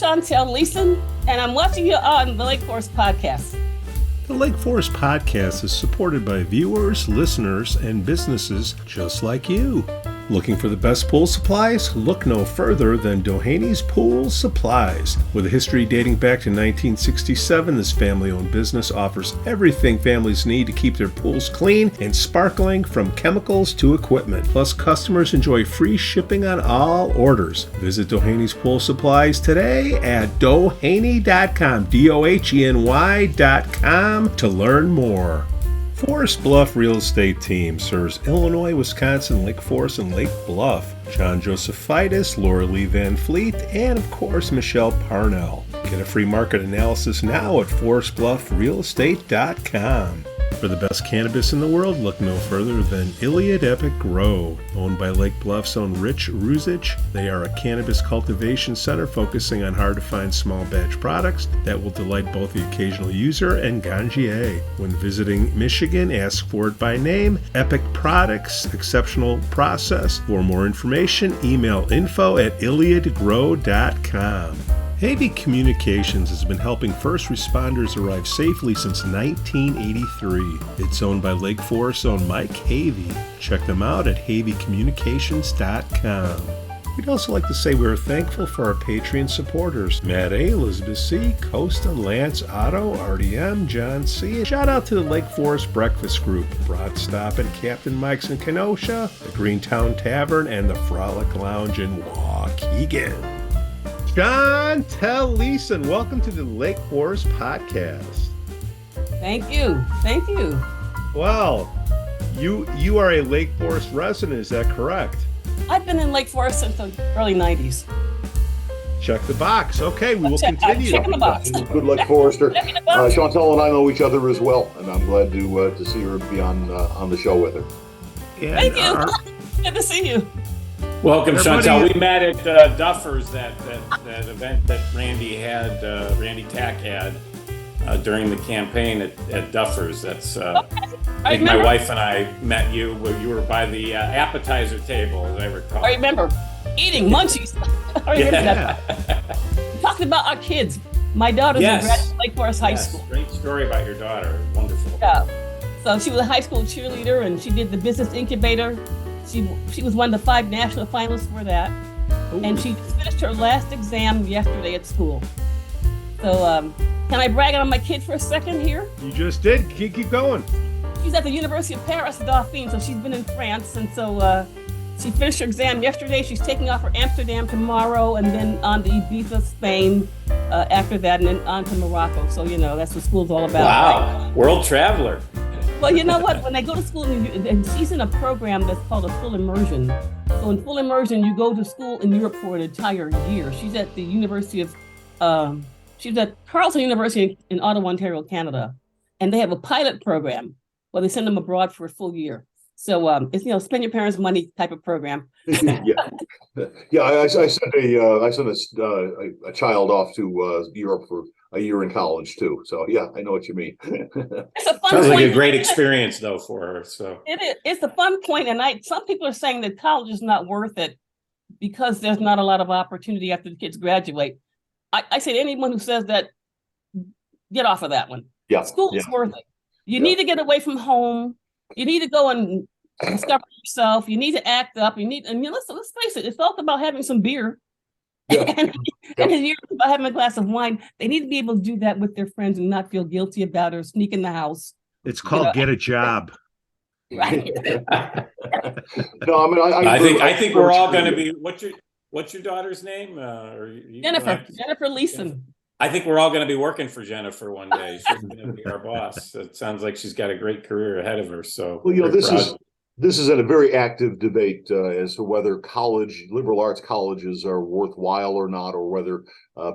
Shauntel Leeson, and I'm watching you on the Lake Forest Podcast. The Lake Forest Podcast is supported by viewers, listeners, and businesses just like you. Looking for the best pool supplies? Look no further than Dohany's Pool Supplies. With a history dating back to 1967, this family-owned business offers everything families need to keep their pools clean and sparkling, from chemicals to equipment. Plus, customers enjoy free shipping on all orders. Visit Dohany's Pool Supplies today at dohany.com, DOHENY.com, to learn more. Forest Bluff Real Estate Team serves Illinois, Wisconsin, Lake Forest, and Lake Bluff. John Josephitis, Laura Lee Van Fleet, and of course, Michelle Parnell. Get a free market analysis now at forestbluffrealestate.com. For the best cannabis in the world, look no further than Iliad Epic Grow. Owned by Lake Bluff's own Rich Ruzich, they are a cannabis cultivation center focusing on hard-to-find small batch products that will delight both the occasional user and ganjier. When visiting Michigan, ask for it by name. Epic Products, exceptional process. For more information, email info@iliadgrow.com. HRV Communications has been helping first responders arrive safely since 1983. It's owned by Lake Forest's own Mike Havey. Check them out at haveycommunications.com. We'd also like to say we're thankful for our Patreon supporters: Matt A., Elizabeth C., Costa, Lance, Otto, RDM, John C. Shout out to the Lake Forest Breakfast Group, Broad Stop and Captain Mike's in Kenosha, the Greentown Tavern, and the Frolic Lounge in Waukegan. Shauntel Leeson, welcome to the Lake Forest Podcast. Thank you. Well, you are a Lake Forest resident, is that correct? I've been in Lake Forest since the early 90s. Check the box. Okay, we will continue. Checking the box. Good luck, Forester. Shauntel and I know each other as well, and I'm glad to see her be on the show with her. And Thank you. Good to see you. Welcome, Shauntel. We met at Duffers, that event that Randy Tack had during the campaign at Duffers. That's I think my wife and I met you where you were by the appetizer table, as I recall. I remember eating munchies. I remember that. We talked about our kids. My daughter's in Lake Forest High School. Great story about your daughter. Wonderful. Yeah. So she was a high school cheerleader, and she did the business incubator. She was one of the 5 national finalists for that. Ooh. And she just finished her last exam yesterday at school. So can I brag on my kid for a second here? You just did. Keep going. She's at the University of Paris, Dauphine, so she's been in France. And so she finished her exam yesterday. She's taking off for Amsterdam tomorrow, and then on to Ibiza, Spain after that, and then on to Morocco. So, that's what school's all about. Wow. Right? World traveler. Well, you know what? When they go to school, and she's in a program that's called a full immersion. So in full immersion, you go to school in Europe for an entire year. She's at the University of, she's at Carleton University in Ottawa, Ontario, Canada. And they have a pilot program where they send them abroad for a full year. So it's, spend your parents' money type of program. Yeah. I sent a child off to Europe for a year in college too. So yeah, I know what you mean. It's a fun Sounds point. like a great experience though for her. So it is. It's a fun point, and some people are saying that college is not worth it because there's not a lot of opportunity after the kids graduate. I say to anyone who says that, get off of that one. Yeah, school is worth it. You need to get away from home. You need to go and discover yourself. You need to act up. Let's face it. It's all about having some beer. Yeah. and you're about having a glass of wine. They need to be able to do that with their friends and not feel guilty about it or sneak in the house. It's called get a job. Right. No, I think we're all going to be. What's your daughter's name? Jennifer Leeson. I think we're all going to be working for Jennifer one day. She's going to be our boss. It sounds like she's got a great career ahead of her. So, this is a very active debate as to whether liberal arts colleges are worthwhile or not, or whether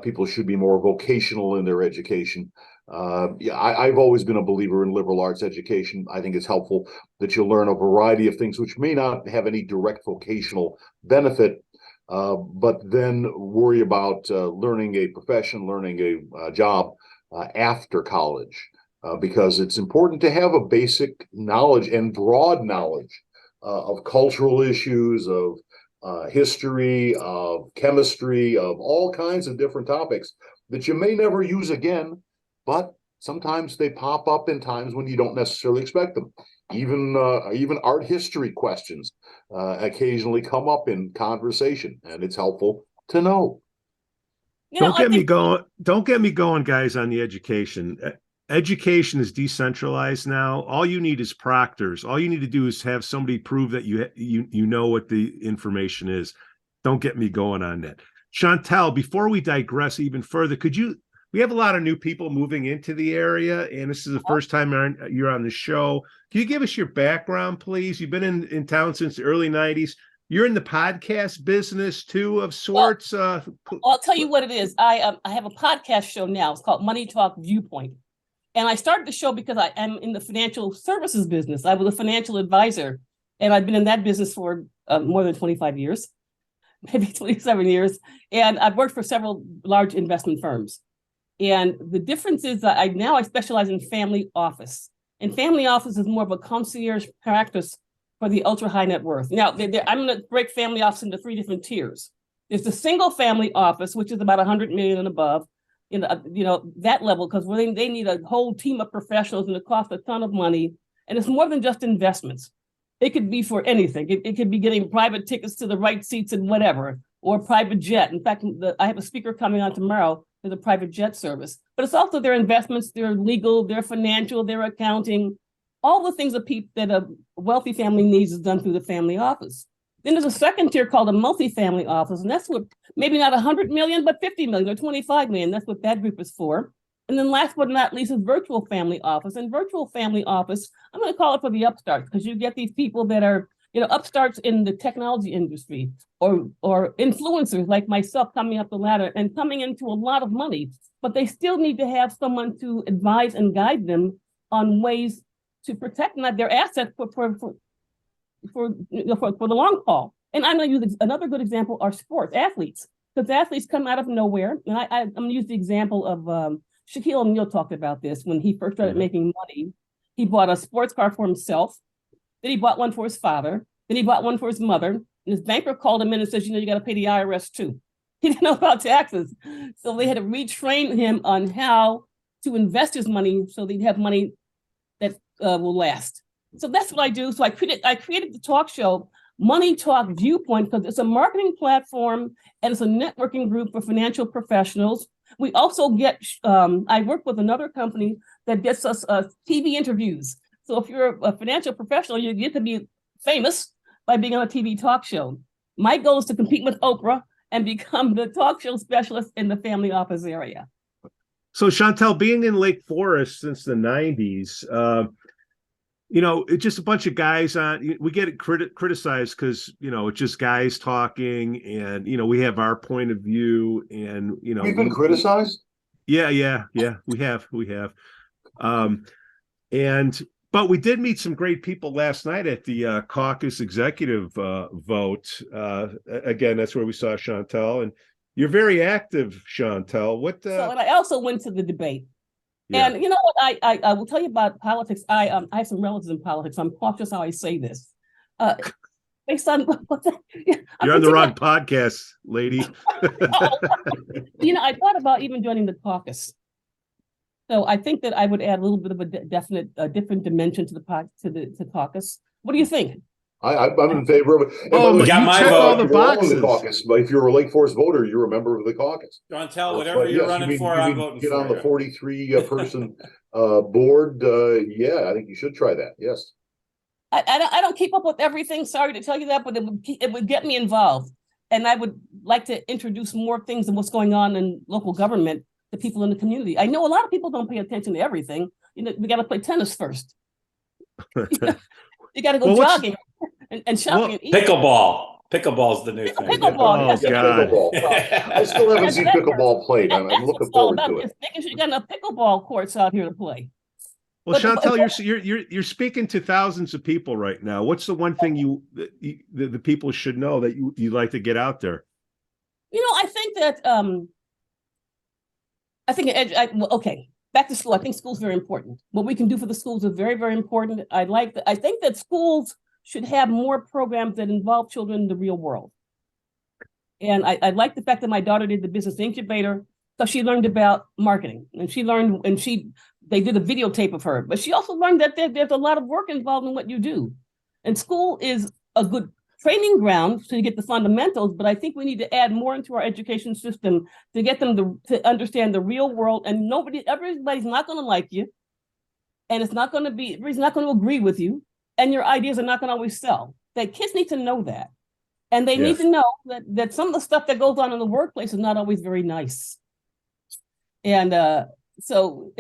people should be more vocational in their education. I've always been a believer in liberal arts education. I think it's helpful that you learn a variety of things which may not have any direct vocational benefit, but then worry about learning a profession, learning a job after college. Because it's important to have a basic knowledge and broad knowledge of cultural issues, of history, of chemistry, of all kinds of different topics that you may never use again, but sometimes they pop up in times when you don't necessarily expect them. Even art history questions occasionally come up in conversation, and it's helpful to know. Don't get me going, guys, on the education. Education is decentralized now. All you need is proctors. All you need to do is have somebody prove that you know what the information is. Don't get me going on that. Shauntel, before we digress even further, we have a lot of new people moving into the area, and this is the first time you're on the show. Can you give us your background, please? You've been in town since the early 90s. You're in the podcast business too, of sorts. Well, I'll tell you what it is. I have a podcast show now. It's called Money Talk Viewpoint. And I started the show because I am in the financial services business. I was a financial advisor, and I've been in that business for more than 25 years, maybe 27 years. And I've worked for several large investment firms. And the difference is that I specialize in family office. And family office is more of a concierge practice for the ultra high net worth. Now, I'm going to break family office into 3 different tiers. There's the single family office, which is about 100 million and above, that level, because they need a whole team of professionals and it costs a ton of money. And it's more than just investments. It could be for anything. It could be getting private tickets to the right seats and whatever, or a private jet. In fact, I have a speaker coming on tomorrow for the private jet service. But it's also their investments, their legal, their financial, their accounting, all the things that a wealthy family needs is done through the family office. Then there's a second tier called a multifamily office, and that's what maybe not 100 million, but 50 million or 25 million. That's what that group is for. And then last but not least is virtual family office. And virtual family office, I'm going to call it for the upstarts, because you get these people that are, upstarts in the technology industry or influencers like myself coming up the ladder and coming into a lot of money, but they still need to have someone to advise and guide them on ways to protect their assets for the long haul. And I'm going to use another good example are sports athletes, because athletes come out of nowhere. And I'm going to use the example of Shaquille O'Neal talked about this when he first started making money. He bought a sports car for himself. Then he bought one for his father. Then he bought one for his mother. And his banker called him in and says, you got to pay the IRS too. He didn't know about taxes. So they had to retrain him on how to invest his money so they'd have money that will last. So that's what I do. So I created the talk show, Money Talk Viewpoint, because it's a marketing platform and it's a networking group for financial professionals. We also get, I work with another company that gets us TV interviews. So if you're a financial professional, you get to be famous by being on a TV talk show. My goal is to compete with Oprah and become the talk show specialist in the family office area. So Shauntel, being in Lake Forest since the 90s, it's just a bunch of guys on. We get it criticized because it's just guys talking, and we have our point of view, and we've been criticized. Yeah, we have. But we did meet some great people last night at the Caucus executive vote. Again, that's where we saw Shauntel, and you're very active, Shauntel. And I also went to the debate. Yeah. And you know what? I will tell you about politics. I have some relatives in politics. I'm cautious how I say this. Based on you're on the wrong podcast, lady. I thought about even joining the caucus. So I think that I would add a little bit of a different dimension to the caucus. What do you think? I'm in favor of it. You got my vote. All the boxes. The caucus, but if you're a Lake Forest voter, you're a member of the caucus. Shauntel, whatever you're running for, I'm voting for. Get on the 43 person board. I think you should try that. Yes. I don't keep up with everything. Sorry to tell you that, but it would get me involved, and I would like to introduce more things and what's going on in local government to people in the community. I know a lot of people don't pay attention to everything. We got to play tennis first. You got to go jogging and shopping. And pickleball. Pickleball's the new thing. Pickleball. Oh, God. Pickleball. I still haven't seen pickleball played. I'm looking forward to it. Making sure you got enough pickleball courts out here to play. Well, Shauntel, you're speaking to thousands of people right now. What's the one thing the people should know that you like to get out there? I think that okay. Back to school. I think school's very important. What we can do for the schools is very, very important. I think that schools should have more programs that involve children in the real world. And I like the fact that my daughter did the business incubator, so she learned about marketing, and they did a videotape of her, but she also learned that there's a lot of work involved in what you do. And school is a good training ground to get the fundamentals, but I think we need to add more into our education system to get them to understand the real world. And everybody's not going to like you, and everybody's not going to agree with you, and your ideas are not going to always sell. That kids need to know that. And they need to know that some of the stuff that goes on in the workplace is not always very nice. And so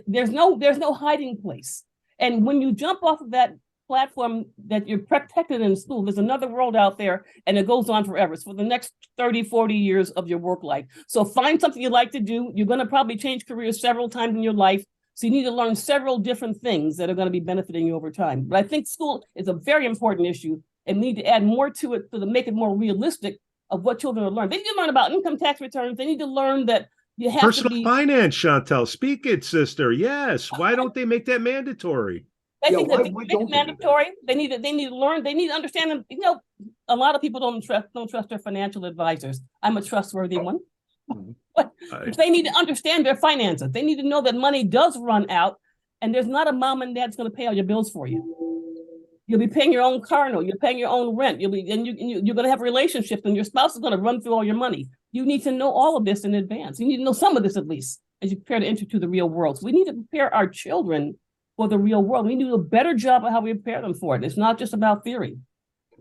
there's no hiding place. And when you jump off of that platform that you're protected in school, there's another world out there, and it goes on forever. It's for the next 30, 40 years of your work life. So find something you like to do. You're going to probably change careers several times in your life. So you need to learn several different things that are going to be benefiting you over time. But I think school is a very important issue, and we need to add more to it to make it more realistic of what children are learning. They need to learn about income tax returns. They need to learn that you have personal finance, Shauntel. Speak it, sister. Yes. Why don't they make that mandatory? I think that they make it mandatory. They need to learn. They need to understand them. You know, a lot of people don't trust their financial advisors. I'm a trustworthy one. But they need to understand their finances. They need to know that money does run out, and there's not a mom and dad's going to pay all your bills for you. You'll be paying your own car note. You're paying your own rent. You're going to have relationships, and your spouse is going to run through all your money. You need to know all of this in advance. You need to know some of this at least as you prepare to enter to the real world. So we need to prepare our children for the real world. We need to do a better job of how we prepare them for it. It's not just about theory.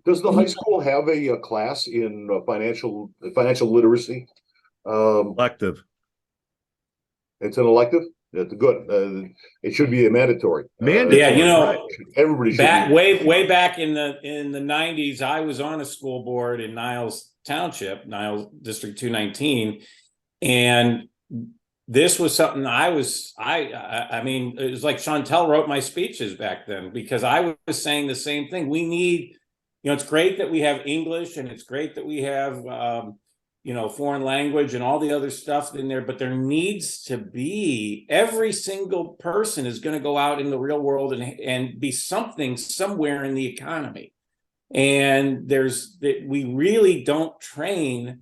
Does the high school have a class in financial literacy? Elective. It's an elective. That's good. It should be a mandatory. Yeah, everybody should. Way back in the 90s, I was on a school board in Niles Township, Niles District 219, and this was something I mean, it was like Shauntel wrote my speeches back then, because I was saying the same thing. We need, it's great that we have English, and it's great that we have foreign language and all the other stuff in there, but there needs to be, every single person is going to go out in the real world and be something somewhere in the economy. And we really don't train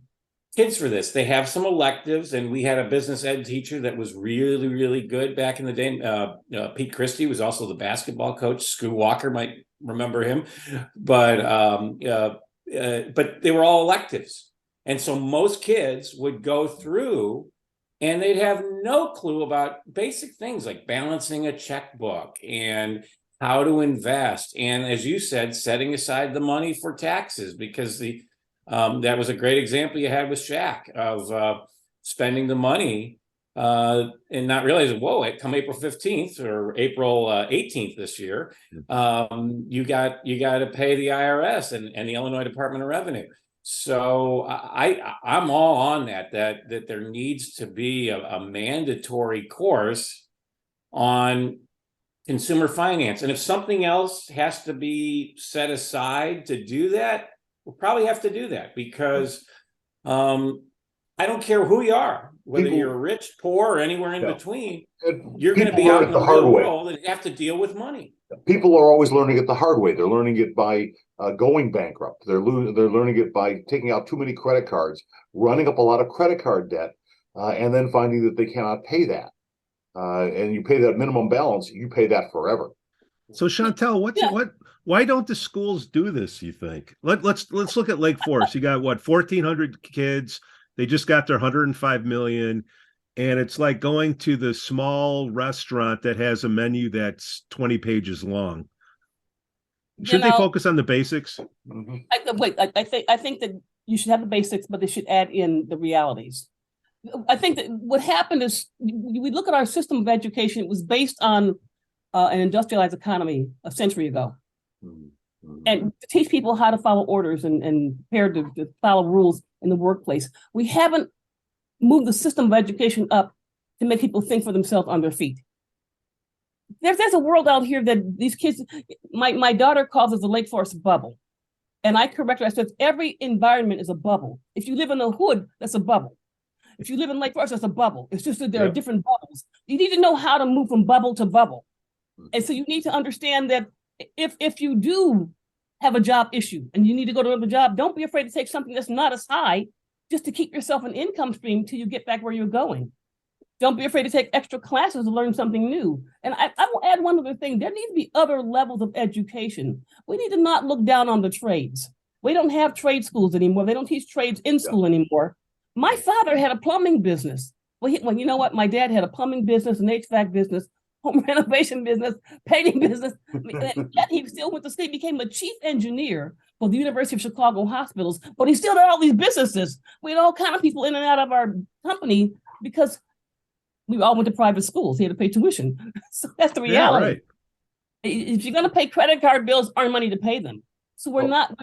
kids for this. They have some electives, and we had a business ed teacher that was really, really good back in the day. Pete Christie was also the basketball coach. Screw Walker might remember him, but they were all electives. And so most kids would go through and they'd have no clue about basic things like balancing a checkbook and how to invest. And as you said, setting aside the money for taxes, because that was a great example you had with Shaq of spending the money and not realizing, come April 15th or April 18th this year, you got to pay the IRS and the Illinois Department of Revenue. So I'm all on that there needs to be a mandatory course on consumer finance. And if something else has to be set aside to do that, we'll probably have to do that, because I don't care who you are, whether you're rich, poor, or anywhere in between, you're going to be out in the real world and have to deal with money. People are always learning it the hard way. They're learning it by going bankrupt. They're learning it by taking out too many credit cards, running up a lot of credit card debt, and then finding that they cannot pay that. And you pay that minimum balance, you pay that forever. So Shauntel, why don't the schools do this, you think? Let's look at Lake Forest. You got 1,400 kids. They just got their 105 million. And it's like going to the small restaurant that has a menu that's 20 pages long. Should they focus on the basics? I think that you should have the basics, but they should add in the realities. I think that what happened is we look at our system of education. It was based on an industrialized economy a century ago, and to teach people how to follow orders and prepare to follow rules in the workplace. We haven't moved the system of education up to make people think for themselves on their feet. There's a world out here that these kids, my daughter calls it the Lake Forest bubble. And I correct her. I said, every environment is a bubble. If you live in the hood, that's a bubble. If you live in Lake Forest, that's a bubble. It's just that there are different bubbles. You need to know how to move from bubble to bubble. And so you need to understand that if you do have a job issue and you need to go to another job, don't be afraid to take something that's not as high just to keep yourself an income stream till you get back where you're going. Don't be afraid to take extra classes to learn something new. And I will add one other thing. There need to be other levels of education. We need to not look down on the trades. We don't have trade schools anymore. They don't teach trades in school anymore. My father had a plumbing business. Well, you know what? My dad had a plumbing business, an HVAC business, home renovation business, painting business. Yet he still went to school, became a chief engineer for the University of Chicago hospitals, but he still had all these businesses. We had all kind of people in and out of our company because we all went to private schools. He had to pay tuition. So that's the reality. Yeah, right. If you're going to pay credit card bills, earn money to pay them. So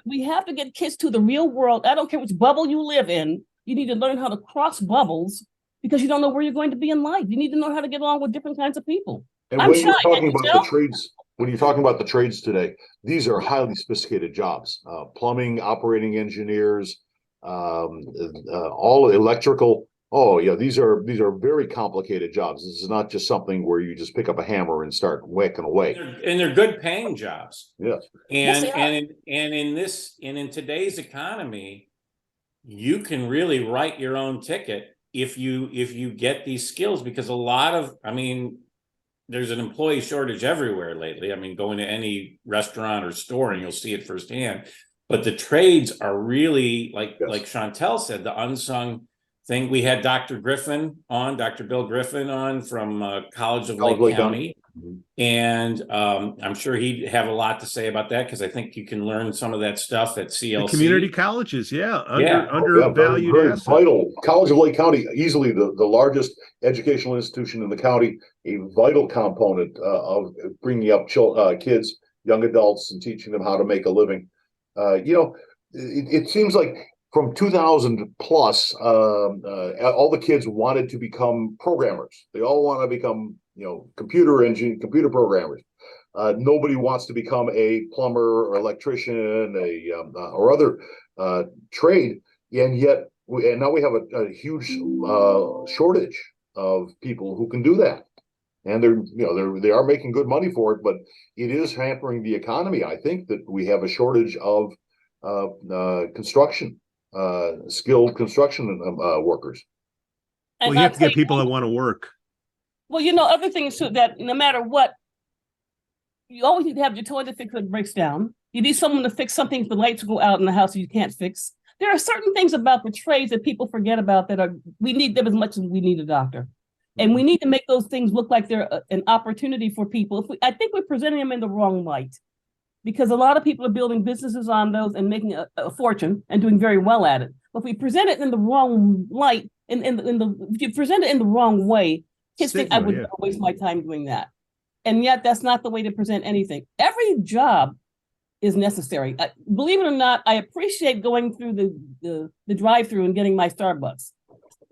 we have to get kids to the real world. I don't care which bubble you live in. You need to learn how to cross bubbles because you don't know where you're going to be in life. You need to know how to get along with different kinds of people. And when you're talking about the trades, when you're talking about the trades today, these are highly sophisticated jobs. Plumbing, operating engineers, all electrical. Oh yeah, these are very complicated jobs. This is not just something where you just pick up a hammer and start whacking away. And they're good paying jobs. Yes. And in today's economy, you can really write your own ticket if you get these skills, because there's an employee shortage everywhere lately. I mean, going to any restaurant or store and you'll see it firsthand. But the trades are really like Shauntel said, the unsung thing. We had Dr. Bill Griffin on from College of Lake County. Mm-hmm. And I'm sure he'd have a lot to say about that, because I think you can learn some of that stuff at CLC. The community colleges, undervalued very vital. College of Lake County, easily the largest educational institution in the county, a vital component of bringing up kids, young adults, and teaching them how to make a living. It seems like from 2000 plus, all the kids wanted to become programmers. They all want to become, computer programmers. Nobody wants to become a plumber or electrician, or other trade. And yet, now we have a huge shortage of people who can do that. And they are making good money for it, but it is hampering the economy. I think that we have a shortage of skilled construction workers. Well, you have to get people that want to work. Well, other things too, that no matter what, you always need to have your toilet fixed when it breaks down. You need someone to fix something if the lights go out in the house you can't fix. There are certain things about the trades that people forget about we need them as much as we need a doctor. And we need to make those things look like they're an opportunity for people. I think we're presenting them in the wrong light, because a lot of people are building businesses on those and making a fortune and doing very well at it. But if we present it in the wrong light, if you present it in the wrong way, kids think I would waste my time doing that. And yet that's not the way to present anything. Every job is necessary. Believe it or not, I appreciate going through the drive-through and getting my Starbucks.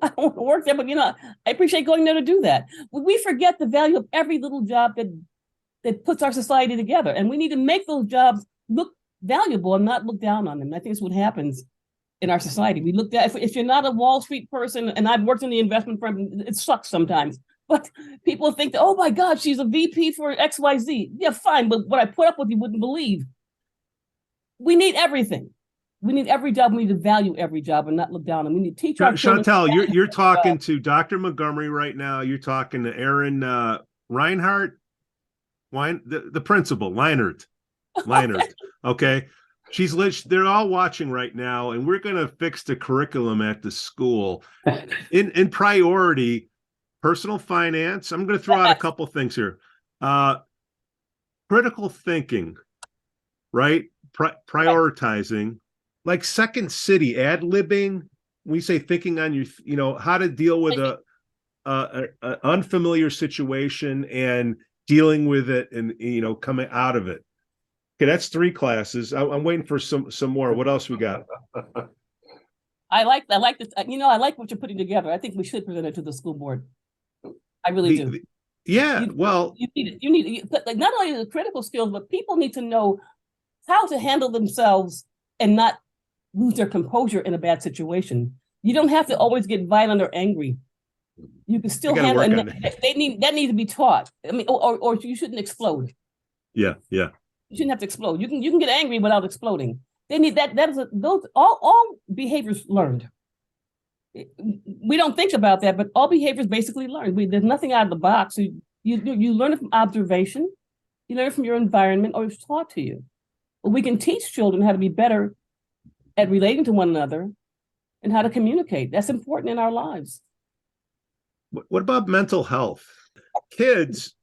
I don't want to work there, but I appreciate going there to do that. We forget the value of every little job that puts our society together. And we need to make those jobs look valuable and not look down on them. I think it's what happens in our society. We look at, if you're not a Wall Street person, and I've worked in the investment firm, it sucks sometimes, but people think that, oh my God, she's a VP for XYZ. Yeah, fine, but what I put up with, you wouldn't believe. We need everything. We need every job. We need to value every job and not look down. And we need to teach our children. Shauntel, you're talking to Dr. Montgomery right now. You're talking to Erin Reinhardt, the principal, Leinert. Okay. They're all watching right now, and we're going to fix the curriculum at the school in priority. Personal finance. I'm going to throw out a couple things here. Critical thinking, right? Prioritizing, like Second City, ad-libbing. We say thinking on your, how to deal with a unfamiliar situation and dealing with it, and coming out of it. Okay, that's 3 classes. I'm waiting for some more. What else we got? I like this. I like what you're putting together. I think we should present it to the school board. I really do. Yeah, you need like not only the critical skills, but people need to know how to handle themselves and not lose their composure in a bad situation. You don't have to always get violent or angry. You can still handle it. That needs to be taught. I mean, or you shouldn't explode. Yeah. You shouldn't have to explode. You can get angry without exploding. They need that. Those all behaviors learned. We don't think about that, but all behaviors basically learned. There's nothing out of the box. You learn it from observation, you learn it from your environment, or it's taught to you. But we can teach children how to be better at relating to one another and how to communicate. That's important in our lives. What about mental health? Kids,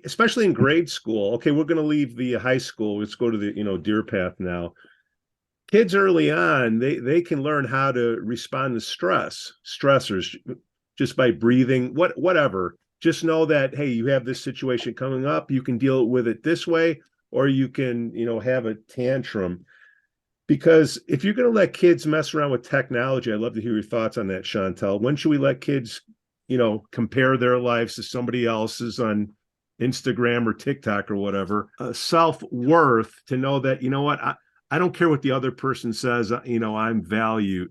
especially in grade school. Okay, we're going to leave the high school. Let's go to the Deer Path now. Kids early on, they can learn how to respond to stressors, just by breathing, whatever. Just know that, hey, you have this situation coming up. You can deal with it this way, or you can, have a tantrum. Because if you're going to let kids mess around with technology, I'd love to hear your thoughts on that, Shauntel. When should we let kids, compare their lives to somebody else's on Instagram or TikTok or whatever? Self-worth, to know that, what, I don't care what the other person says, I'm valued.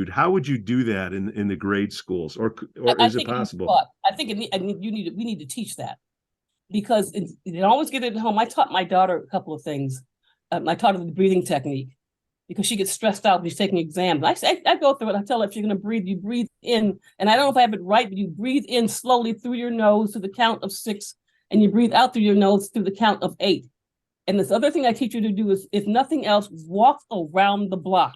How would you do that in the grade schools, or is it possible? I think we need to teach that, because it always get it at home. I taught my daughter a couple of things. I taught her the breathing technique, because she gets stressed out when she's taking exams. I go through it. I tell her, if you're going to breathe, you breathe in, and I don't know if I have it right, but you breathe in slowly through your nose to the count of 6, and you breathe out through your nose through the count of 8. And this other thing I teach you to do is, if nothing else, walk around the block.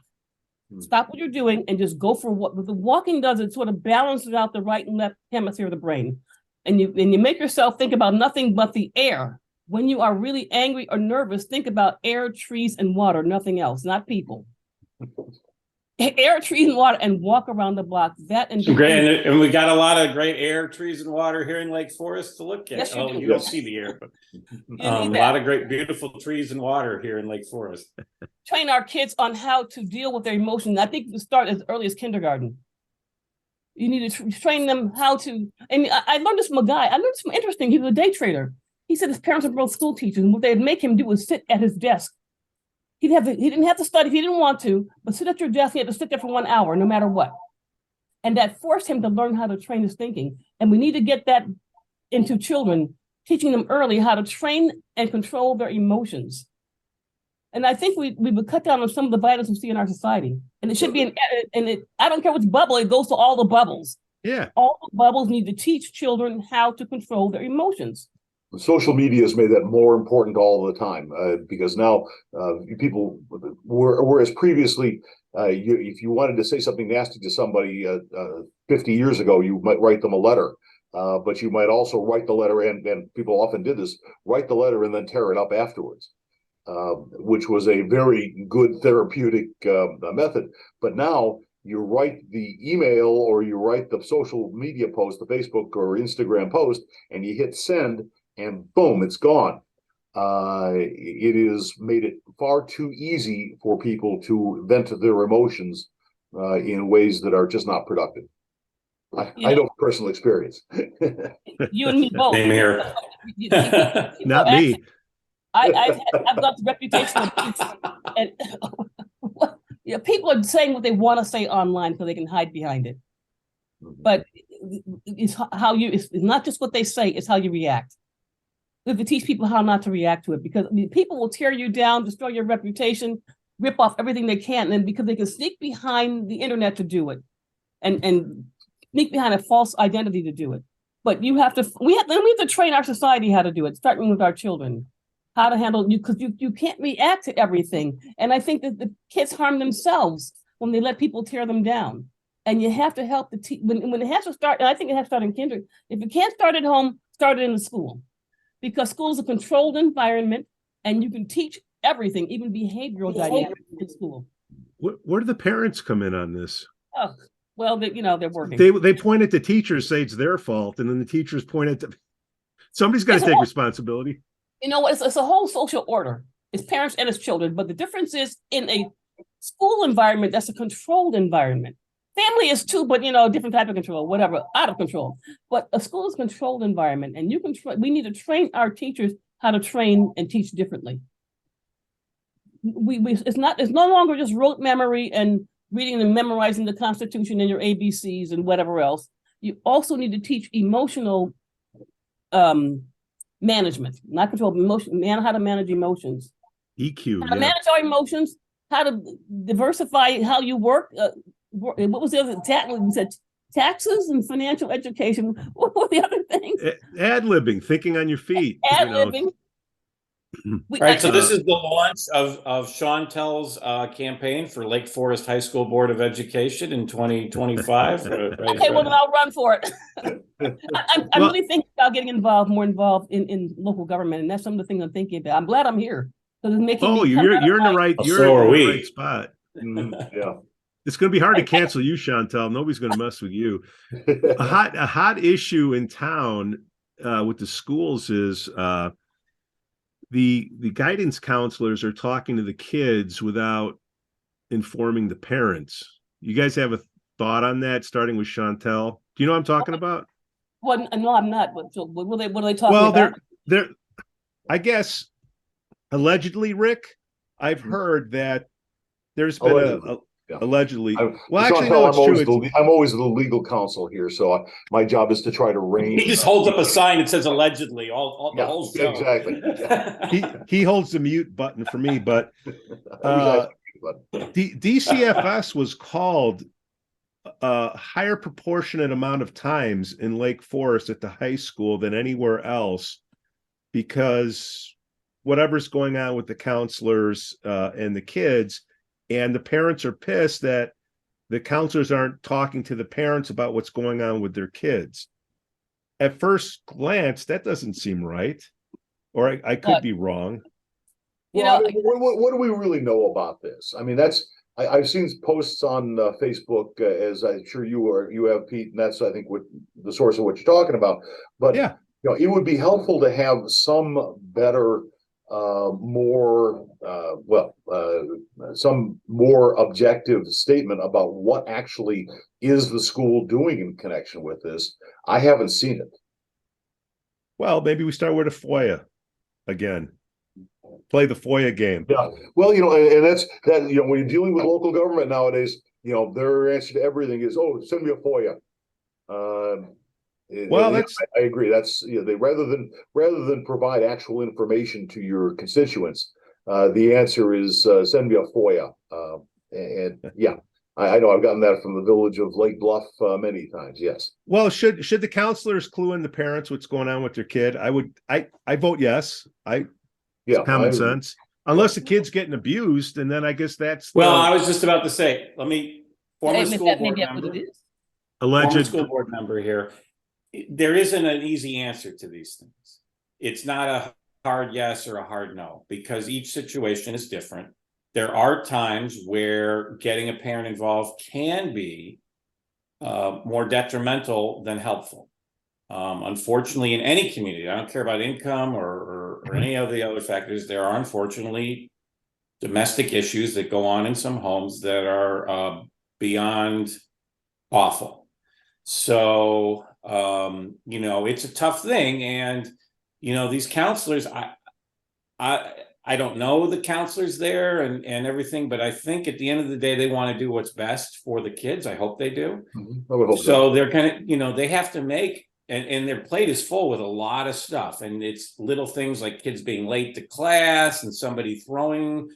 Stop what you're doing and just go for what the walking does. It sort of balances out the right and left hemisphere of the brain. And you make yourself think about nothing but the air. When you are really angry or nervous, think about air, trees, and water, nothing else, not people. Air, trees, and water, and walk around the block. Great, and we got a lot of great air, trees, and water here in Lake Forest to look at. Yes, you do. You don't see the air, but a lot of great, beautiful trees and water here in Lake Forest. Train our kids on how to deal with their emotions. I think we start as early as kindergarten. You need to train them how to. And I learned this from a guy. I learned something interesting. He was a day trader. He said his parents were both school teachers, and what they'd make him do was sit at his desk. He didn't have to study if he didn't want to, but sit at your desk. He had to sit there for 1 hour, no matter what. And that forced him to learn how to train his thinking. And we need to get that into children, teaching them early how to train and control their emotions. And I think we would cut down on some of the violence we see in our society. And it should be I don't care which bubble, it goes to all the bubbles. Yeah. All the bubbles need to teach children how to control their emotions. Social media has made that more important all the time, because now people, whereas previously, if you wanted to say something nasty to somebody 50 years ago, you might write them a letter, but you might also write the letter, and people often did this, write the letter and then tear it up afterwards, which was a very good therapeutic method. But now you write the email, or you write the social media post, the Facebook or Instagram post, and you hit send, and boom, it's gone. It has made it far too easy for people to vent their emotions in ways that are just not productive. I know personal experience. You and me both. Same here. Not me. I've got the reputation of people are saying what they want to say online so they can hide behind it. But it's not just what they say, it's how you react. We have to teach people how not to react to it, because people will tear you down, destroy your reputation, rip off everything they can, and then because they can sneak behind the internet to do it, and sneak behind a false identity to do it. But we have to train our society how to do it, starting with our children, how to handle you, because you can't react to everything. And I think that the kids harm themselves when they let people tear them down. And you have to help when it has to start. And I think it has to start in kindergarten. If it can't start at home, start it in the school. Because school is a controlled environment, and you can teach everything, even behavioral dynamics in school. Where do the parents come in on this? Oh, well, they're working. They point at the teachers, say it's their fault, and then the teachers point at somebody's got to take responsibility. It's a whole social order. It's parents and it's children, but the difference is in a school environment, that's a controlled environment. Family is too, but different type of control, whatever, out of control. But a school is a controlled environment, and we need to train our teachers how to train and teach differently. It's no longer just rote memory and reading and memorizing the Constitution and your ABCs and whatever else. You also need to teach emotional management, not control, emotion, how to manage emotions. EQ, How to manage our emotions, how to diversify how you work. What was the other? We said taxes and financial education. What were the other things? Ad-libbing, thinking on your feet. Ad-libbing. Right, so this is the launch of Shauntel's campaign for Lake Forest High School Board of Education in 2025. Okay, well, then I'll run for it. I'm really thinking about getting more involved in local government, and that's some of the things I'm thinking about. I'm glad I'm here. So it's making you're in the right. You're in the right spot. Yeah, it's going to be hard to cancel you, Shauntel. Nobody's going to mess with you. A hot issue in town with the schools is the guidance counselors are talking to the kids without informing the parents. You guys have a thought on that, starting with Shauntel? Do you know what I'm talking about? Well, no, I'm not. What are they talking about? Well, they're I guess allegedly, Rick, I've heard that there's been allegedly. Well, actually, no, I'm always the legal counsel here, so my job is to try to rein. He just holds up a sign that says allegedly the whole show. Exactly. he holds the mute button for me, but DCFS was called a higher proportionate amount of times in Lake Forest at the high school than anywhere else, because whatever's going on with the counselors and the kids, and the parents are pissed that the counselors aren't talking to the parents about what's going on with their kids. At first glance, that doesn't seem right, or I could be wrong. What do we really know about this? I mean, I've seen posts on Facebook, as I'm sure you have, Pete, and that's, I think, what the source of what you're talking about. But yeah, it would be helpful to have some better, some more objective statement about what actually is the school doing in connection with this. I haven't seen it. Well, maybe we start with a FOIA again. Play the FOIA game. Yeah. Well, and that's that. When you're dealing with local government nowadays, their answer to everything is, "Oh, send me a FOIA." I agree. That's they rather than provide actual information to your constituents, the answer is send me a FOIA. I know I've gotten that from the village of Lake Bluff many times. Yes. Well, should the counselors clue in the parents what's going on with their kid? I vote yes. Common sense. Unless the kid's getting abused, and then I guess that's I was just about to say, former school board member here. There isn't an easy answer to these things. It's not a hard yes or a hard no, because each situation is different. There are times where getting a parent involved can be more detrimental than helpful. Unfortunately, in any community, I don't care about income or any of the other factors, there are unfortunately domestic issues that go on in some homes that are beyond awful. So, it's a tough thing. And, these counselors, I don't know the counselors there and everything, but I think at the end of the day, they want to do what's best for the kids. I hope they do. I would hope so. They're kind of, they have to make, and their plate is full with a lot of stuff. And it's little things like kids being late to class and somebody throwing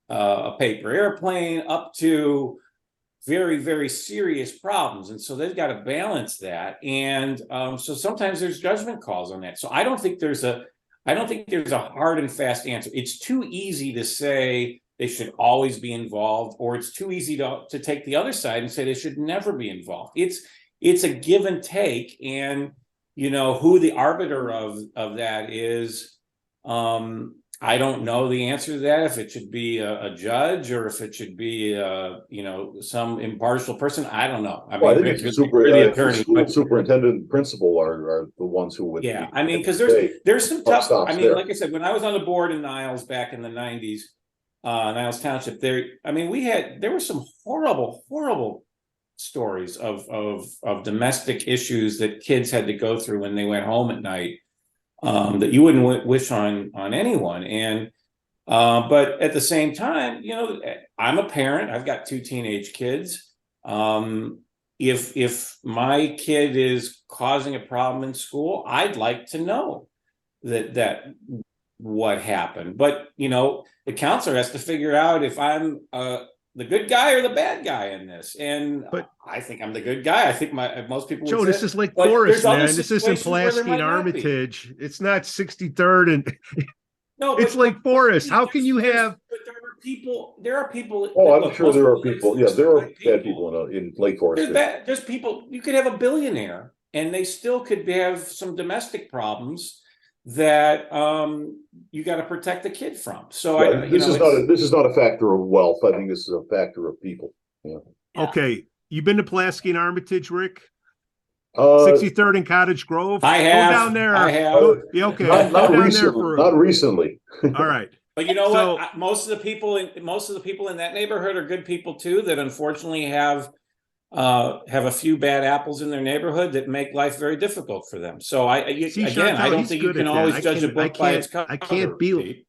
a paper airplane, up to very, very serious problems. And so they've got to balance that. And so sometimes there's judgment calls on that. So I don't think there's a hard and fast answer. It's too easy to say they should always be involved, or it's too easy to take the other side and say they should never be involved. It's a give and take, and who the arbiter of that is. I don't know the answer to that, if it should be a judge or if it should be some impartial person. I don't know. I think it's the superintendent and principal are the ones who would. Yeah, because there's some tough. Like I said, when I was on the board in Niles back in the 90s, Niles Township, there were some horrible stories of domestic issues that kids had to go through when they went home at night. That you wouldn't wish on anyone. And but at the same time, I'm a parent. I've got 2 teenage kids. If my kid is causing a problem in school, I'd like to know. that what happened. But the counselor has to figure out if I'm the good guy or the bad guy in this. And I think I'm the good guy. I think most people would Joe, say this is Lake Forest, man. This isn't Pulaski and Armitage. It's not 63rd and no, it's Lake Forest. How can you have? But there are people. Oh, I'm sure there are people. Yeah, there are bad people in Lake Forest. There's people. You could have a billionaire, and they still could have some domestic problems that you got to protect the kid from. So this is not a factor of wealth. I think this is a factor of people. Yeah. Okay, you been to Pulaski and Armitage, Rick? 63rd and Cottage Grove. I have. Go down there. I have. Okay. Not recently. All right. But you know what? Most of the people in that neighborhood are good people too. That unfortunately have a few bad apples in their neighborhood that make life very difficult for them. So I don't think you can always judge a book by its cover. I can't be.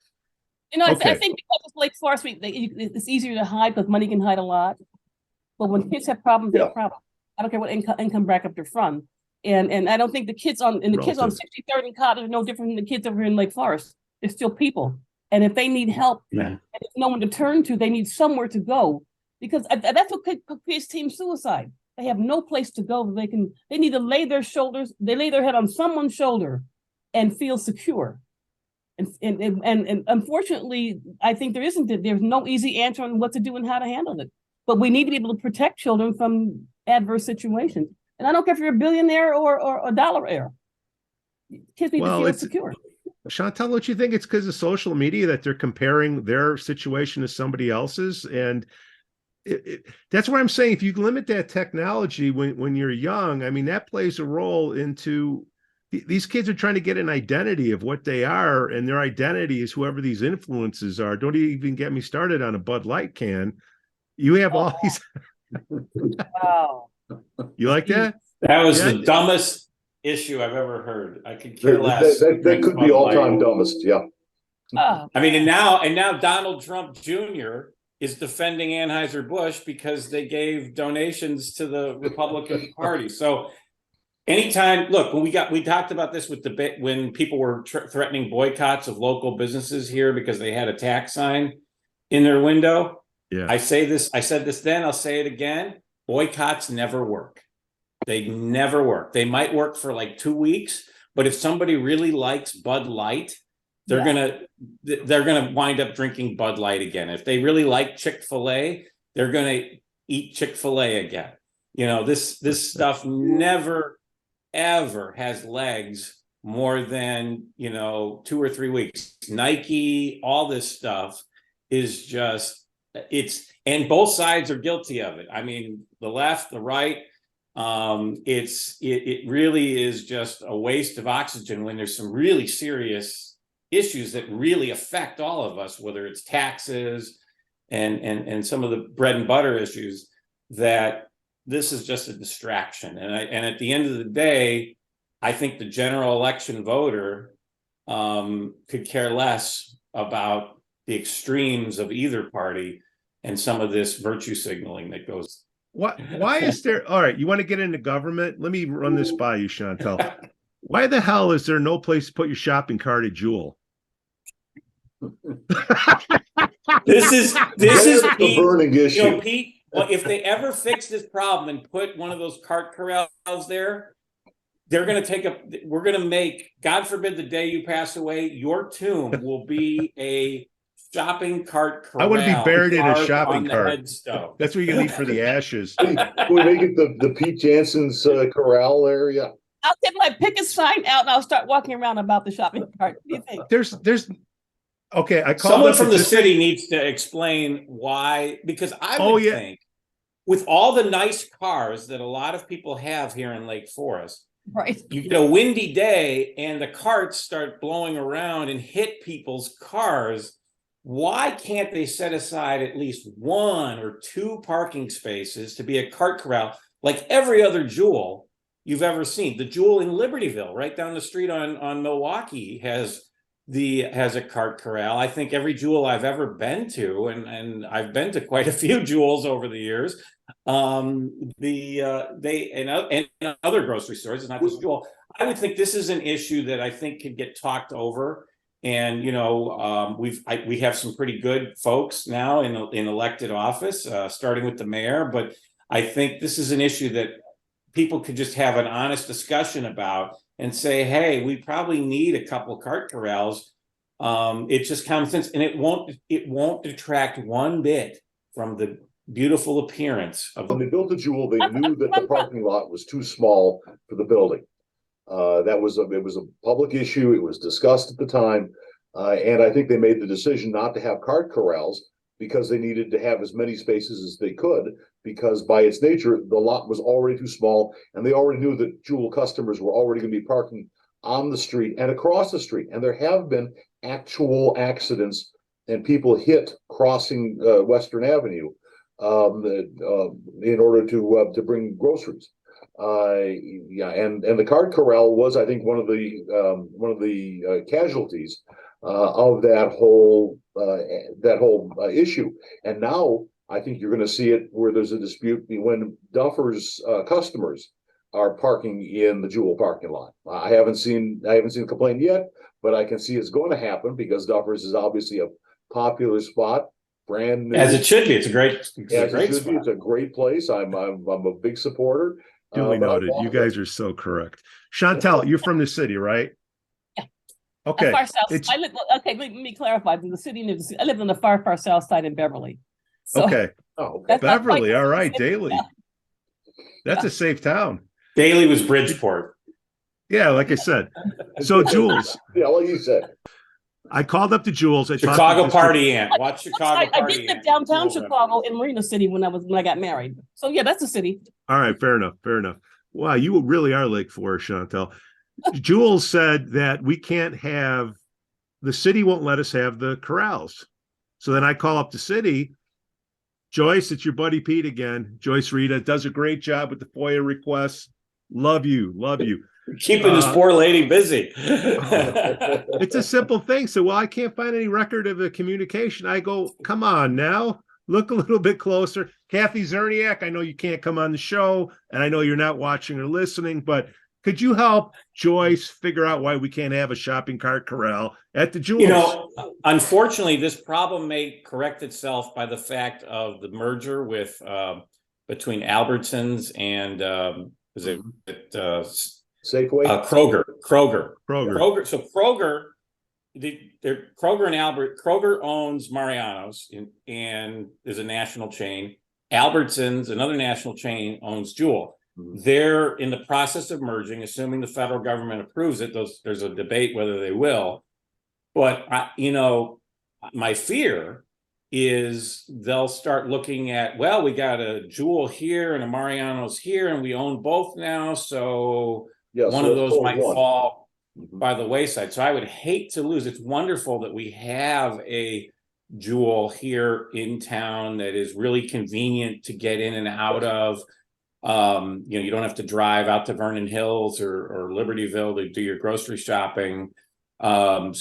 I think because it's Lake Forest, it's easier to hide because money can hide a lot. But when kids have problems, they have problems. I don't care what income bracket they're from, and I don't think the kids on 63rd and Cottage are no different than the kids over in Lake Forest. They're still people, and if they need help, and there's no one to turn to, they need somewhere to go. Because that's what creates teen suicide. They have no place to go. They need to lay their head on someone's shoulder and feel secure. And unfortunately, I think there's no easy answer on what to do and how to handle it. But we need to be able to protect children from adverse situations. And I don't care if you're a billionaire or a dollar heir. Kids need to feel secure. Shauntel, don't you think it's because of social media that they're comparing their situation to somebody else's? And that's what I'm saying. If you limit that technology when you're young, I mean, that plays a role into these kids are trying to get an identity of what they are, and their identity is whoever these influences are. Don't even get me started on a Bud Light can. You have all these. Wow. You like that? That was the dumbest issue I've ever heard. I could care less. That could be all-time dumbest. Yeah. I mean, and now Donald Trump Jr. is defending Anheuser-Busch because they gave donations to the Republican Party. So anytime, look, when we talked about this when people were threatening boycotts of local businesses here because they had a tax sign in their window. Yeah. I said this then, I'll say it again. Boycotts never work. They never work. They might work for like 2 weeks, but if somebody really likes Bud Light, they're gonna wind up drinking Bud Light again. If they really like Chick-fil-A, they're gonna eat Chick-fil-A again. This stuff never ever has legs more than 2 or 3 weeks. Nike, all this stuff is just and both sides are guilty of it. I mean, the left, the right. It really is just a waste of oxygen when there's some really serious issues that really affect all of us, whether it's taxes and some of the bread and butter issues, that this is just a distraction. And at the end of the day, I think the general election voter could care less about the extremes of either party and some of this virtue signaling that goes. Why is there? All right, you want to get into government? Let me run this by you, Shauntel. Why the hell is there no place to put your shopping cart at Jewel? This is the burning issue. Pete. Well, if they ever fix this problem and put one of those cart corrals there, we're going to make, God forbid, the day you pass away, your tomb will be a shopping cart corral. I want to be buried in a shopping cart. That's where you leave for the ashes. Can we make it the Pete Jansons corral there? Yeah. I'll take my picket sign out and I'll start walking around about the shopping cart. What do you think? There's okay. Someone from the city needs to explain why, because I would think with all the nice cars that a lot of people have here in Lake Forest, right? You get a windy day and the carts start blowing around and hit people's cars. Why can't they set aside at least 1 or 2 parking spaces to be a cart corral like every other Jewel you've ever seen? The Jewel in Libertyville, right down the street on Milwaukee, has a cart corral. I think every Jewel I've ever been to, and I've been to quite a few Jewels over the years, and other grocery stores, it's not just Jewel. I would think this is an issue that I think could get talked over. And, we have some pretty good folks now in elected office, starting with the mayor. But I think this is an issue that people could just have an honest discussion about and say, hey, we probably need a couple cart corrals. It's just common sense, and it won't detract one bit from the beautiful appearance of. When they built the Jewel, they knew that the parking lot was too small for the building. It was a public issue. It was discussed at the time, and I think they made the decision not to have cart corrals because they needed to have as many spaces as they could, because by its nature, the lot was already too small, and they already knew that Jewel customers were already going to be parking on the street and across the street. And there have been actual accidents and people hit crossing Western Avenue in order to bring groceries. And the cart corral was, I think, one of the casualties of that whole issue. And now I think you're going to see it where there's a dispute when Duffer's customers are parking in the Jewel parking lot. I haven't seen a complaint yet, but I can see it's going to happen because Duffer's is obviously a popular spot, brand new. As it should be. It's a great spot. It's a great place. I'm a big supporter. Duly noted. You guys are so correct. Shauntel, you're from the city, right? Yeah. Okay. Far south. Let me clarify. The city, I live on the far south side in Beverly. So, okay. Beverly. All right. Daily. Yeah. That's a safe town. Daily was Bridgeport. Yeah, like I said. So Jules. Yeah, like you said. I called up to Jules. Chicago Party Ant. Watch Chicago Party Ant. I did live downtown Chicago in Marina City when I got married. So yeah, that's a city. All right, fair enough. Wow, you really are Lake Forest, Shauntel. Jules said that we can't have, the city won't let us have the corrals. So then I call up the city. Joyce, it's your buddy Pete again. Joyce Rita does a great job with the FOIA requests. Love you. Keeping this poor lady busy. It's a simple thing. So, well, I can't find any record of the communication. I go, come on now, look a little bit closer. Kathy Zerniak, I know you can't come on the show, and I know you're not watching or listening, but could you help Joyce figure out why we can't have a shopping cart corral at the Jewels? Unfortunately, this problem may correct itself by the fact of the merger with between Albertsons and Safeway? Kroger. So Kroger, Kroger and Albert. Kroger owns Mariano's and is a national chain. Albertsons, another national chain, owns Jewel. Mm-hmm. They're in the process of merging, assuming the federal government approves it. There's a debate whether they will. But my fear is they'll start looking at, well, we got a Jewel here and a Mariano's here, and we own both now. So one of those might fall by the wayside. So I would hate to lose. It's wonderful that we have a Jewel here in town that is really convenient to get in and out of. You don't have to drive out to Vernon Hills or Libertyville to do your grocery shopping. My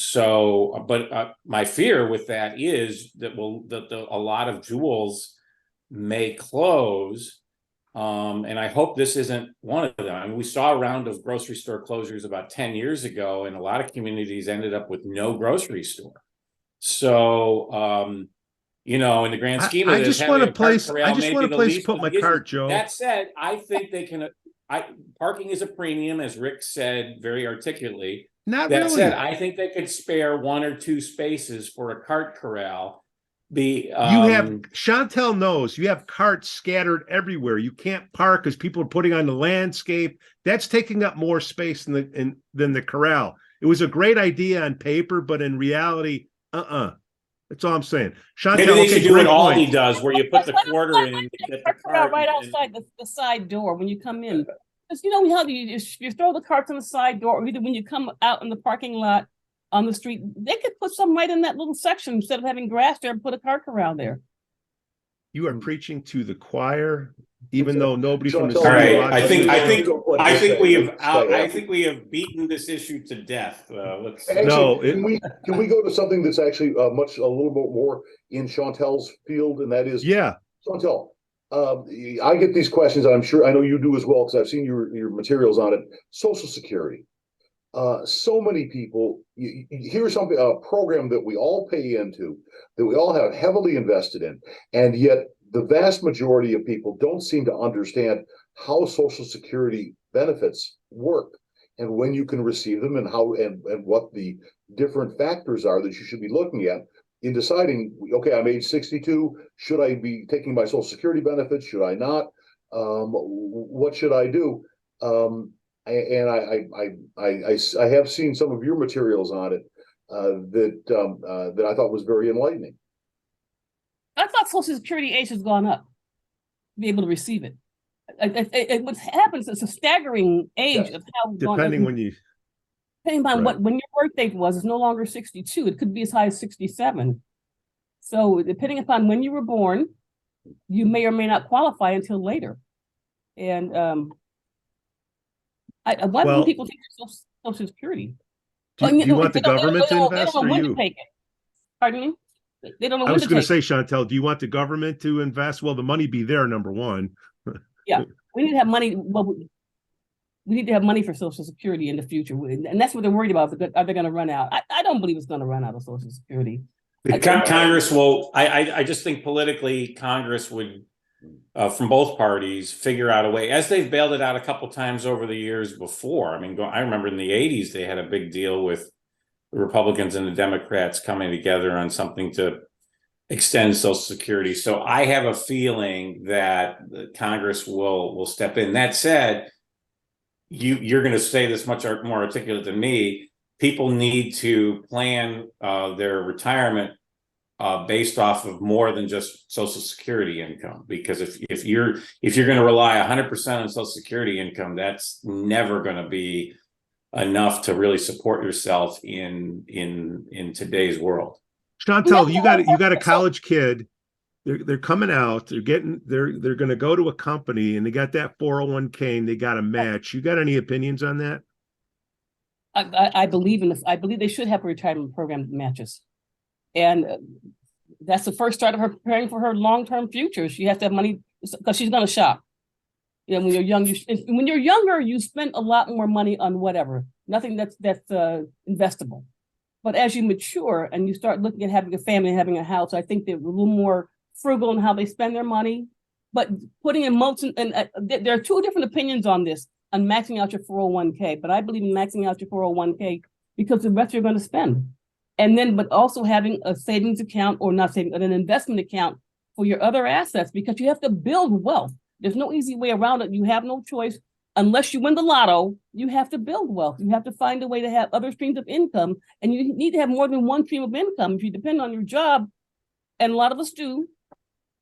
fear with that is that a lot of Jewels may close. And I hope this isn't one of them. I mean, we saw a round of grocery store closures about 10 years ago, and a lot of communities ended up with no grocery store. So, in the grand scheme of this, I just want a place to put my cart, Joe. That said, I think they can. Parking is a premium, as Rick said very articulately. Not that really. said, I think they could spare one or two spaces for a cart corral. You have, Shauntel knows, you have carts scattered everywhere. You can't park because people are putting on the landscape. That's taking up more space than the corral. It was a great idea on paper, but in reality, That's all I'm saying. Shauntel, maybe they should do what Aldi does, where you put the quarter in. Right outside the side door when you come in. Because how you throw the carts on the side door, or either when you come out in the parking lot on the street, they could put some right in that little section instead of having grass there and put a cart corral there. You are preaching to the choir, even though nobody from the city. All right, I think we have beaten this issue to death. Can we go to something that's actually a little bit more in Shauntel's field, and that is, Shauntel, I get these questions. I'm sure I know you do as well because I've seen your materials on it. Social Security. So many people. Here's something a program that we all pay into, that we all have heavily invested in, and yet the vast majority of people don't seem to understand how Social Security benefits work and when you can receive them and how and what the different factors are that you should be looking at in deciding, okay, I'm age 62. Should I be taking my Social Security benefits? Should I not? What should I do? And I have seen some of your materials on it that I thought was very enlightening. I thought Social Security age has gone up to be able to receive it. What happens is a staggering age of how depending when you depending on when your birth date was, it's no longer 62. It could be as high as 67. So depending upon when you were born, you may or may not qualify until later. And why do people take Social Security? Do you want the government to invest or you? Take it. Pardon me? They don't know. I was going to say, Shauntel, do you want the government to invest? Well, the money be there, number one. Yeah, we need to have money. Well, we need to have money for Social Security in the future, and that's what they're worried about. Are they going to run out? I don't believe it's going to run out of Social Security. Congress will. I just think politically, Congress would, from both parties, figure out a way, as they've bailed it out a couple times over the years before. I mean, I remember in the 80s, they had a big deal with the Republicans and the Democrats coming together on something to extend Social Security. So I have a feeling that Congress will step in. That said, you're going to say this much more articulate than me. People need to plan their retirement based off of more than just Social Security income. Because if you're going to rely 100% on Social Security income, that's never going to be enough to really support yourself in today's world. Shauntel, you got a college kid. They're coming out. They're going to go to a company and they got that 401k and they got a match. You got any opinions on that? I believe in this. I believe they should have a retirement program that matches, and that's the first start of her preparing for her long-term future. She has to have money because she's going to shop. You know, when you're young, when you're younger, you spend a lot more money on whatever. Nothing that's investable. But as you mature and you start looking at having a family and having a house, I think they're a little more frugal in how they spend their money. But putting in motion, and there are two different opinions on this, on maxing out your 401k. But I believe in maxing out your 401k because the rest you're going to spend. And then, but also having a savings account, or not savings, but an investment account for your other assets, because you have to build wealth. There's no easy way around it. You have no choice. Unless you win the lotto, you have to build wealth. You have to find a way to have other streams of income, and you need to have more than one stream of income. If you depend on your job, and a lot of us do,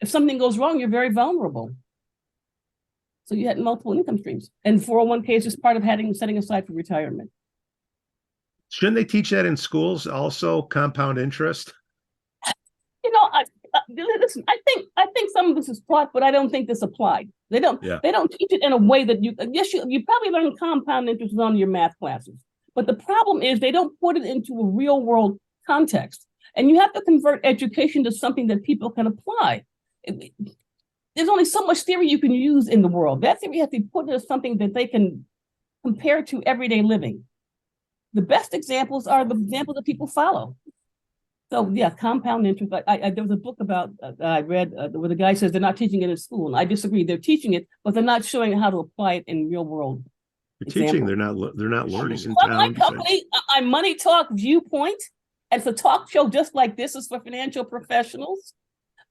if something goes wrong, you're very vulnerable. So you had multiple income streams, and 401k is just part of setting aside for retirement. Shouldn't they teach that in schools also, compound interest? You know, listen, I think some of this is taught, but I don't think this applied. They don't teach it in a way that you probably learn compound interest on your math classes. But the problem is they don't put it into a real world context. And you have to convert education to something that people can apply. There's only so much theory you can use in the world. That theory has to be put into something that they can compare to everyday living. The best examples are the examples that people follow. So yeah, compound interest. There was a book about I read where the guy says they're not teaching it in school, and I disagree. They're teaching it, but they're not showing how to apply it in real world. They're teaching. They're not learning. My company, I'm Money Talk Viewpoint, and it's a talk show just like this. Is for financial professionals.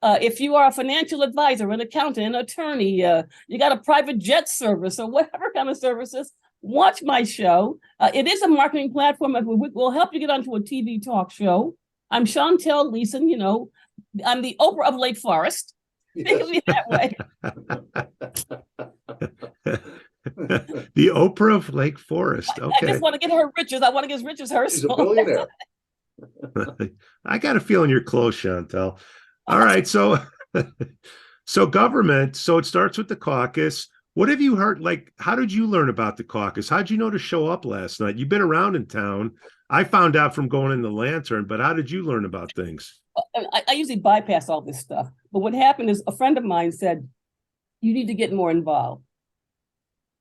If you are a financial advisor, an accountant, an attorney, you got a private jet service or whatever kind of services, watch my show. It is a marketing platform. We'll help you get onto a TV talk show. I'm Shauntel Leeson, you know, I'm the Oprah of Lake Forest. Think of me that way. The Oprah of Lake Forest. Okay. I just want to get her riches. I want to get as rich as her. She's a billionaire. I got a feeling you're close, Shauntel. All right. So government. So it starts with the caucus. What have you heard? Like, how did you learn about the caucus? How'd you know to show up last night? You've been around in town. I found out from going in the Lantern, but how did you learn about things? I usually bypass all this stuff. But what happened is a friend of mine said, you need to get more involved.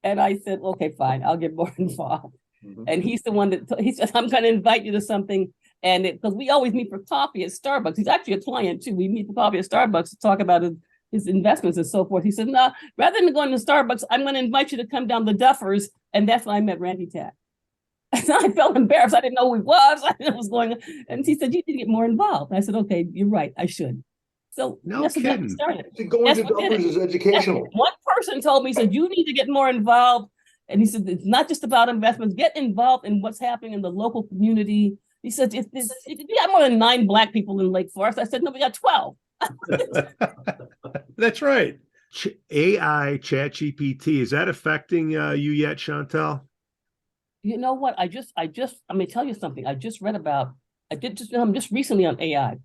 And I said, okay, fine, I'll get more involved. Mm-hmm. And he's the one that he said, I'm going to invite you to something. And because we always meet for coffee at Starbucks. He's actually a client too. We meet for coffee at Starbucks to talk about his investments and so forth. He said, no, rather than going to Starbucks, I'm going to invite you to come down the Duffers. And that's when I met Randy Tack. And I felt embarrassed. I didn't know who he was. I didn't know what was going on. And he said, you need to get more involved. And I said, okay, you're right. I should. So that's what got started. Going to Duffers is educational. One person told me, he said, you need to get more involved. And he said, it's not just about investments. Get involved in what's happening in the local community. He said, if we got more than 9 Black people in Lake Forest. I said, no, we got 12. That's right. AI, ChatGPT, is that affecting you yet, Shauntel? You know what? I'm going to tell you something. I just read about, I'm just recently on AI.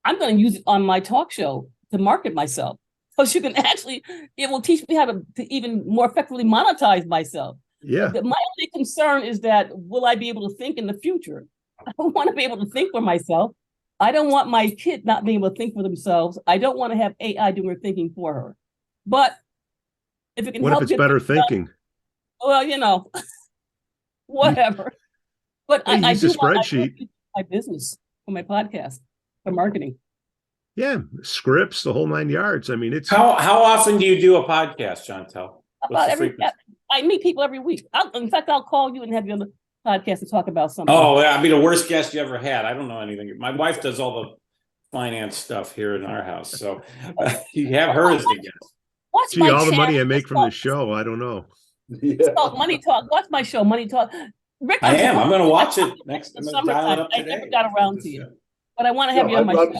I'm going to use it on my talk show to market myself. Because you can actually, it will teach me how to even more effectively monetize myself. Yeah. My only concern is that, will I be able to think in the future? I don't want to be able to think for myself. I don't want my kid not being able to think for themselves. I don't want to have AI doing her thinking for her. But if it can help. What if it's better thinking? Well, whatever. But I use a spreadsheet. My business, for my podcast, for marketing. Yeah, scripts, the whole 9 yards. I mean, it's how often do you do a podcast, Shauntel? I meet people every week. In fact, I'll call you and have you on the podcast to talk about something. Oh, yeah, I mean, the worst guest you ever had. I don't know anything. My wife does all the finance stuff here in our house, so you have her as the guest. Gee, all the money I make from the show, I don't know. It's called Money Talk. Watch my show, Money Talk. Rick, I am. I'm going to watch it next. I'm going to dial it up today. I never got around to you. But I want to have you on my show.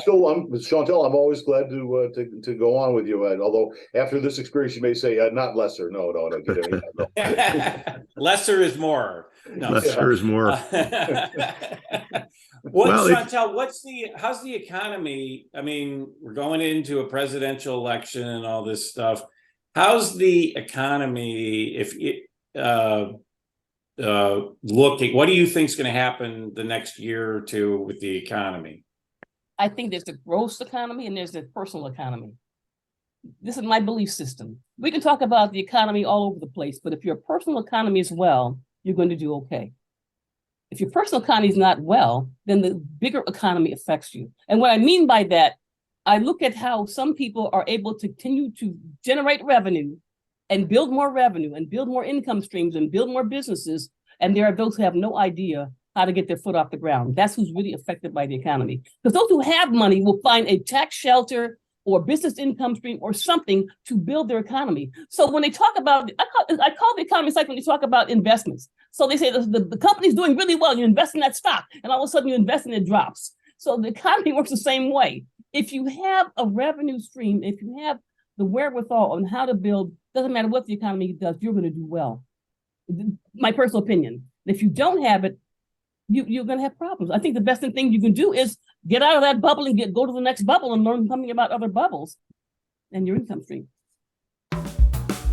Shauntel, I'm always glad to go on with you. Although after this experience, you may say, not lesser. No. Lesser is more. No, lesser is more. Shauntel, how's the economy? I mean, we're going into a presidential election and all this stuff. How's the economy? Looking, what do you think is going to happen the next year or two with the economy? I think there's the gross economy and there's the personal economy. This is my belief system. We can talk about the economy all over the place, but if your personal economy is well, you're going to do okay. If your personal economy is not well, then the bigger economy affects you. And what I mean by that, I look at how some people are able to continue to generate revenue and build more revenue and build more income streams and build more businesses. And there are those who have no idea how to get their foot off the ground. That's who's really affected by the economy. Because those who have money will find a tax shelter or business income stream or something to build their economy. So when they talk about, I call the economy like when they talk about investments. So they say the company's doing really well, you invest in that stock, and all of a sudden you invest and it drops. So the economy works the same way. If you have a revenue stream, if you have the wherewithal on how to build, doesn't matter what the economy does, you're going to do well. My personal opinion. If you don't have it, you're going to have problems. I think the best thing you can do is get out of that bubble and go to the next bubble and learn something about other bubbles and your income stream.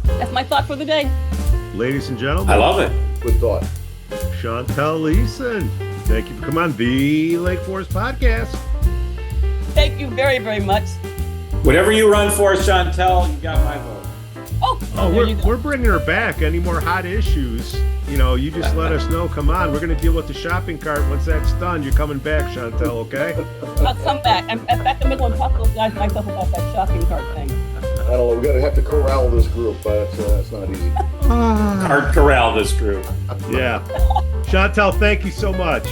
That's my thought for the day. Ladies and gentlemen. I love it. Good thought. Shauntel Leeson, thank you for coming on the Lake Forest Podcast. Thank you very, very much. Whatever you run for, Shauntel, you got my vote. We're bringing her back. Any more hot issues, you just let us know. Come on, we're going to deal with the shopping cart. Once that's done, you're coming back, Shauntel, okay? I'll come back. In fact, I'm going to talk to those guys myself about that shopping cart thing. I don't know. We're going to have to corral this group, but it's not easy. Hard corral this group. Yeah. Shauntel, thank you so much.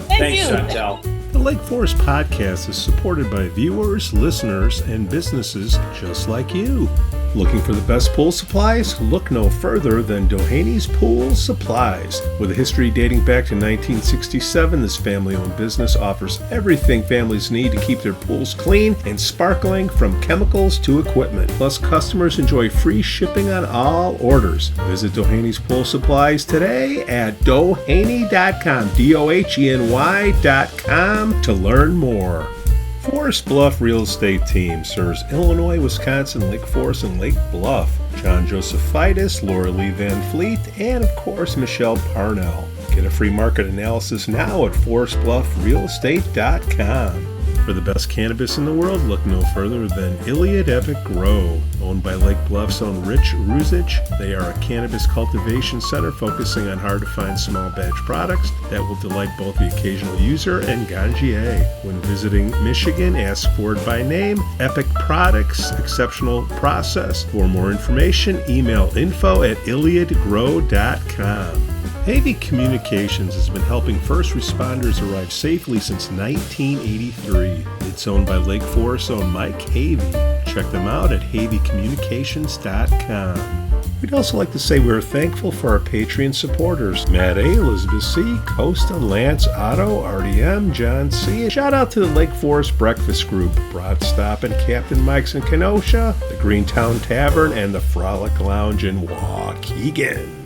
Thanks, Shauntel. The Lake Forest Podcast is supported by viewers, listeners, and businesses just like you. Looking for the best pool supplies? Look no further than Dohany's Pool Supplies. With a history dating back to 1967, this family-owned business offers everything families need to keep their pools clean and sparkling, from chemicals to equipment. Plus, customers enjoy free shipping on all orders. Visit Dohany's Pool Supplies today at doheny.com, DOHENY.com, to learn more. Forest Bluff Real Estate Team serves Illinois, Wisconsin, Lake Forest, and Lake Bluff. John Josephitis, Laura Lee Van Fleet, and of course, Michelle Parnell. Get a free market analysis now at forestbluffrealestate.com. For the best cannabis in the world, look no further than Iliad Epic Grow. Owned by Lake Bluff's own Rich Ruzich, they are a cannabis cultivation center focusing on hard-to-find small batch products that will delight both the occasional user and ganjier. When visiting Michigan, ask for it by name. Epic Products, exceptional process. For more information, email info@iliadgrow.com. HRV Communications has been helping first responders arrive safely since 1983. It's owned by Lake Forest's own Mike Havey. Check them out at HRVcommunications.com. We'd also like to say we're thankful for our Patreon supporters, Matt A., Elizabeth C., Costa, Lance, Otto, RDM, John C. And shout out to the Lake Forest Breakfast Group, Broad Stop and Captain Mike's in Kenosha, the Greentown Tavern, and the Frolic Lounge in Waukegan.